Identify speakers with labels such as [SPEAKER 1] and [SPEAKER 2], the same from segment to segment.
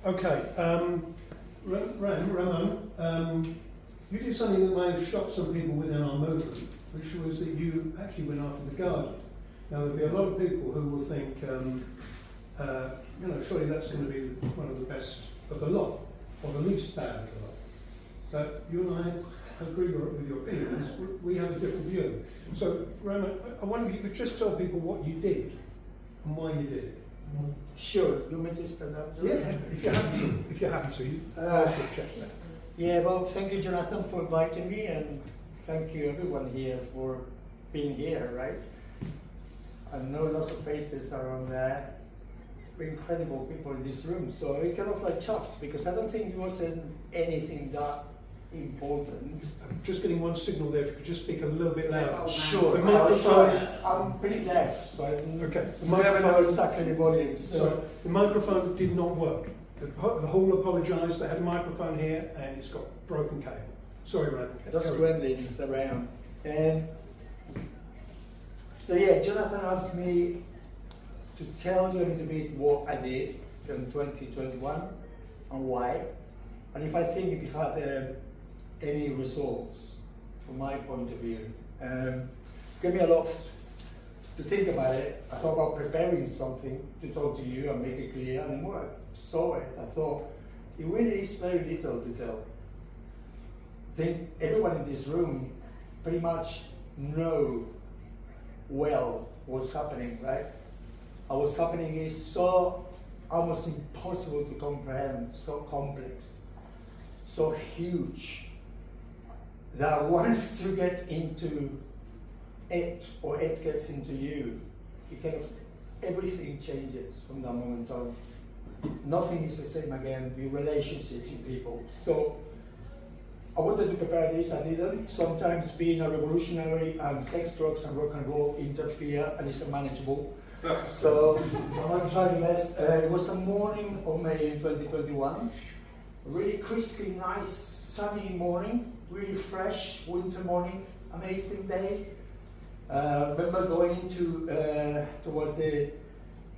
[SPEAKER 1] Okay, Ramon, you did something that may have shocked some people within our movement, which was that you actually went after the Guardian. Now, there'll be a lot of people who will think, surely that's going to be one of the best of the lot, or the least bad of the lot. But you and I agree with your opinions. We have a different view. So, Ramon, I wonder if you could just tell people what you did and why you did it.
[SPEAKER 2] Sure. You want me to stand up?
[SPEAKER 1] Yeah, if you're happy to. If you're happy to, you check that.
[SPEAKER 2] Yeah, well, thank you, Jonathan, for inviting me, and thank you, everyone here, for being here, right? I know lots of faces around there, incredible people in this room, so I'm kind of like chuffed, because I don't think it wasn't anything that important.
[SPEAKER 1] I'm just getting one signal there. If you could just speak a little bit louder.
[SPEAKER 2] Sure.
[SPEAKER 1] The microphone.
[SPEAKER 2] I'm pretty deaf, so I
[SPEAKER 1] Okay. The
[SPEAKER 2] never know
[SPEAKER 1] microphone.
[SPEAKER 2] exactly the volume.
[SPEAKER 1] So the microphone did not work. The hall apologised. They had a microphone here, and it's got broken cable. Sorry, Ramon.
[SPEAKER 2] Just gremlins around. And so yeah, Jonathan asked me to tell you a little bit what I did in 2021 and why, and if I think it had any results from my point of view. Gave me a lot to think about it. I thought about preparing something to talk to you and make it clear, and the more I saw it, I thought it really is very little to tell. I think everyone in this room pretty much know well what's happening, right? And what's happening is so almost impossible to comprehend, so complex, so huge, that once you get into it, or it gets into you, it kind of, everything changes from that moment on. Nothing is the same again, your relationships with people. So I wanted to prepare this, I didn't. Sometimes being a revolutionary and sex, drugs and rock and roll interfere and it's unmanageable. So I'm going to try my best. It was a morning of May in 2021. A really crispy, nice, sunny morning, really fresh winter morning, amazing day. Remember going towards the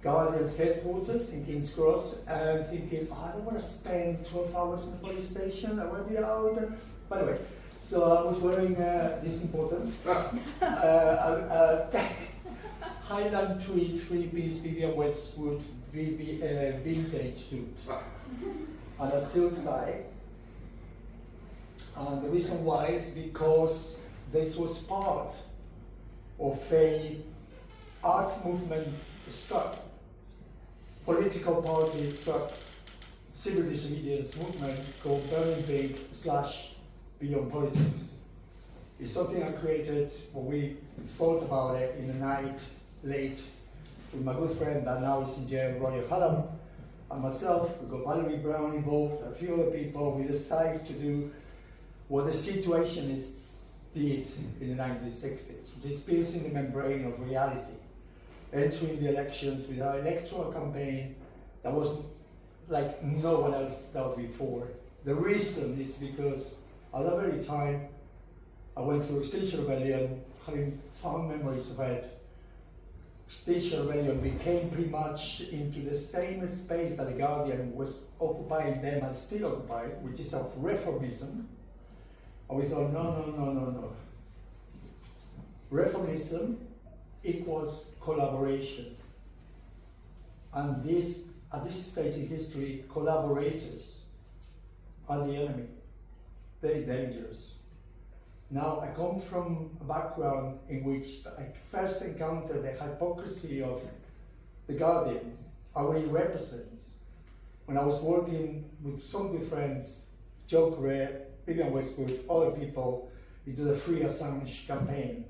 [SPEAKER 2] Guardian's headquarters in King's Cross and thinking, I don't want to spend 12 hours in the police station, I want to be out. By the way, so I was wearing this important Highland Tweed 3-piece Vivian Westwood vintage suit and a silk tie. And the reason why is because this was part of a art movement struck, political party struck, civil disobedience movement called Burning Pink / Beyond Politics. It's something I created when we thought about it in the night, late, with my good friend that now is in jail, Roger Hallam, and myself. We got Valerie Brown involved, a few other people. We decided to do what the Situationists did in the 1960s, which is piercing the membrane of reality, entering the elections with our electoral campaign that was like no one else done before. The reason is because at that very time, I went through Extinction Rebellion, having fond memories of it. Extinction Rebellion became pretty much into the same space that the Guardian was occupying them and still occupied, which is of reformism. And we thought, no. Reformism equals collaboration. And this, at this stage in history, collaborators are the enemy. Very dangerous. Now, I come from a background in which I first encountered the hypocrisy of the Guardian, and what it represents. When I was working with some good friends, Joe Correa, Vivian Westwood, other people, into the Free Assange campaign.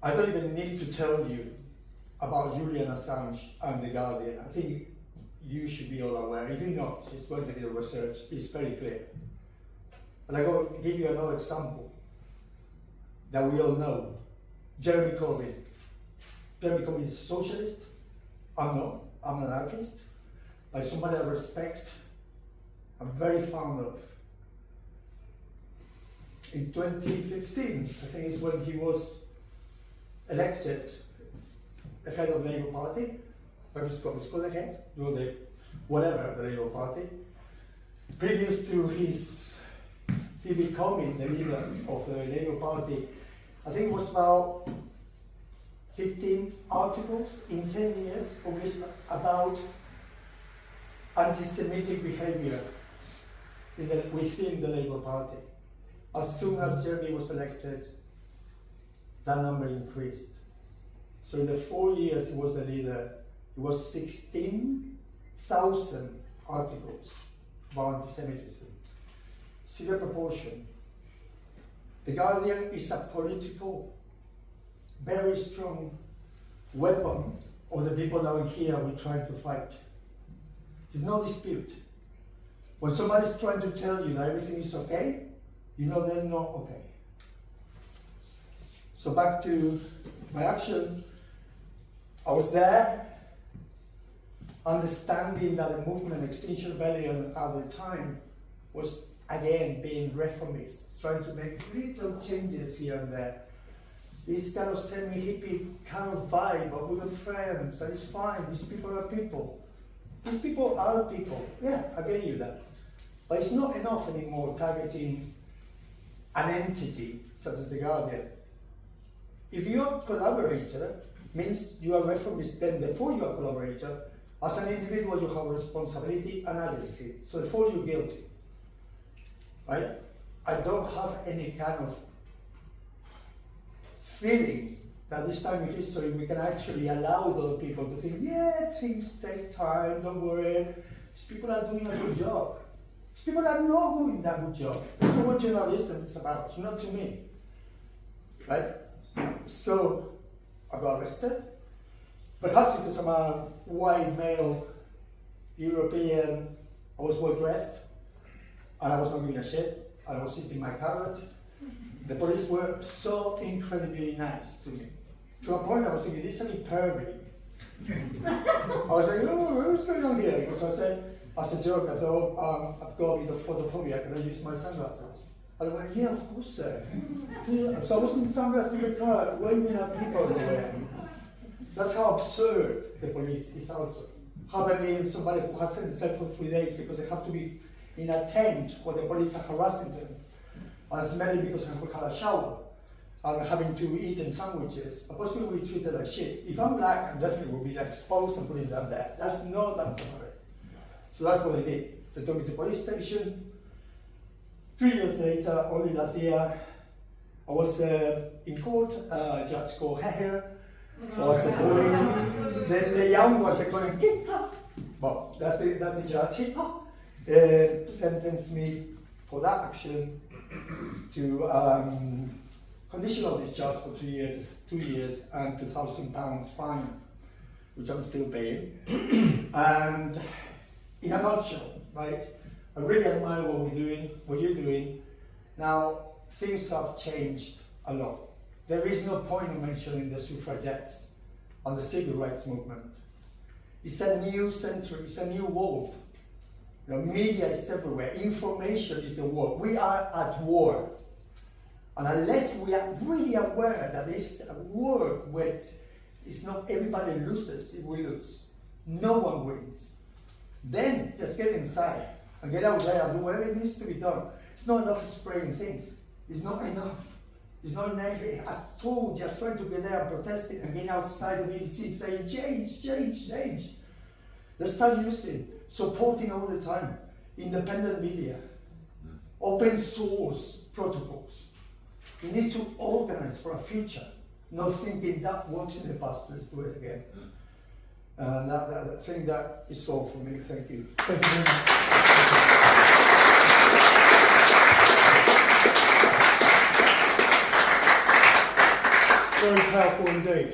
[SPEAKER 2] I don't even need to tell you about Julian Assange and the Guardian. I think you should be all aware. If you're not, just go into the research, it's very clear. And I go give you another example that we all know. Jeremy Corbyn. Jeremy Corbyn is a socialist. I'm not. I'm an anarchist. Like somebody I respect, I'm very fond of. In 2015, I think is when he was elected the head of the Labour Party, where it's called the head, whatever, of the Labour Party. Previous to he becoming the leader of the Labour Party, I think it was about 15 articles in 10 years published about anti-Semitic behavior within the Labour Party. As soon as Jeremy was elected, that number increased. So in the 4 years he was the leader, it was 16,000 articles about anti-Semitism. See the proportion. The Guardian is a political, very strong weapon of the people down here we're trying to fight. There's no dispute. When somebody's trying to tell you that everything is okay, you know they're not okay. So back to my action, I was there, understanding that the movement Extinction Rebellion at the time was again being reformists, trying to make little changes here and there. This kind of semi-hippie kind of vibe, but we're friends, and it's fine, these people are people. These people are people, yeah, I get you that. But it's not enough anymore targeting an entity such as the Guardian. If you're a collaborator, means you are reformist, then therefore you are a collaborator. As an individual, you have a responsibility and agency, so therefore you're guilty. Right? I don't have any kind of feeling that this time in history we can actually allow other people to think, yeah, things take time, don't worry. These people are doing a good job. These people are not doing that good job. That's not what journalism is about, not to me. Right? So I got arrested. Perhaps because I'm a white male, European, I was well dressed, and I was not giving a shit, and I was eating my carrot. The police were so incredibly nice to me. To a point I was thinking, this is a bit pervy. I was like, oh, what's going on here? Because I said, as a joke, I thought, I've got a bit of photophobia, can I use my sunglasses? I was like, yeah, of course, sir. So I was in sunglasses in the car, waving at people there. That's how absurd the police is also. How about being somebody who hasn't slept for 3 days because they have to be in a tent where the police are harassing them, and smelling because they have had a shower, and having to eat in sandwiches, are possibly be treated like shit. If I'm black, I definitely will be exposed and put in that there. That's not that correct. So that's what they did. They took me to the police station. 3 years later, only last year, I was in court, a judge called Heher, was the bully. The young was the calling, hip hop. Well, that's the judge, hip hop. Sentenced me for that action to conditional discharge for 2 years and £2,000 fine, which I'm still paying. And in a nutshell, right, I really admire what you're doing. Now, things have changed a lot. There is no point in mentioning the suffragettes and the civil rights movement. It's a new century, it's a new world. You know, media is everywhere, information is the war. We are at war. And unless we are really aware that this is a war where it's not everybody loses if we lose. No one wins. Then just get inside and get out there and do whatever it needs to be done. It's not enough spraying things. It's not enough. It's not enough at all just trying to get there and protesting and getting outside the BBC saying change, change, change. Let's start supporting all the time, independent media, open source protocols. We need to organize for a future, not thinking that works in the past, let's do it again. And I think that is all for me. Thank you.
[SPEAKER 1] Thank you very much. Very powerful indeed.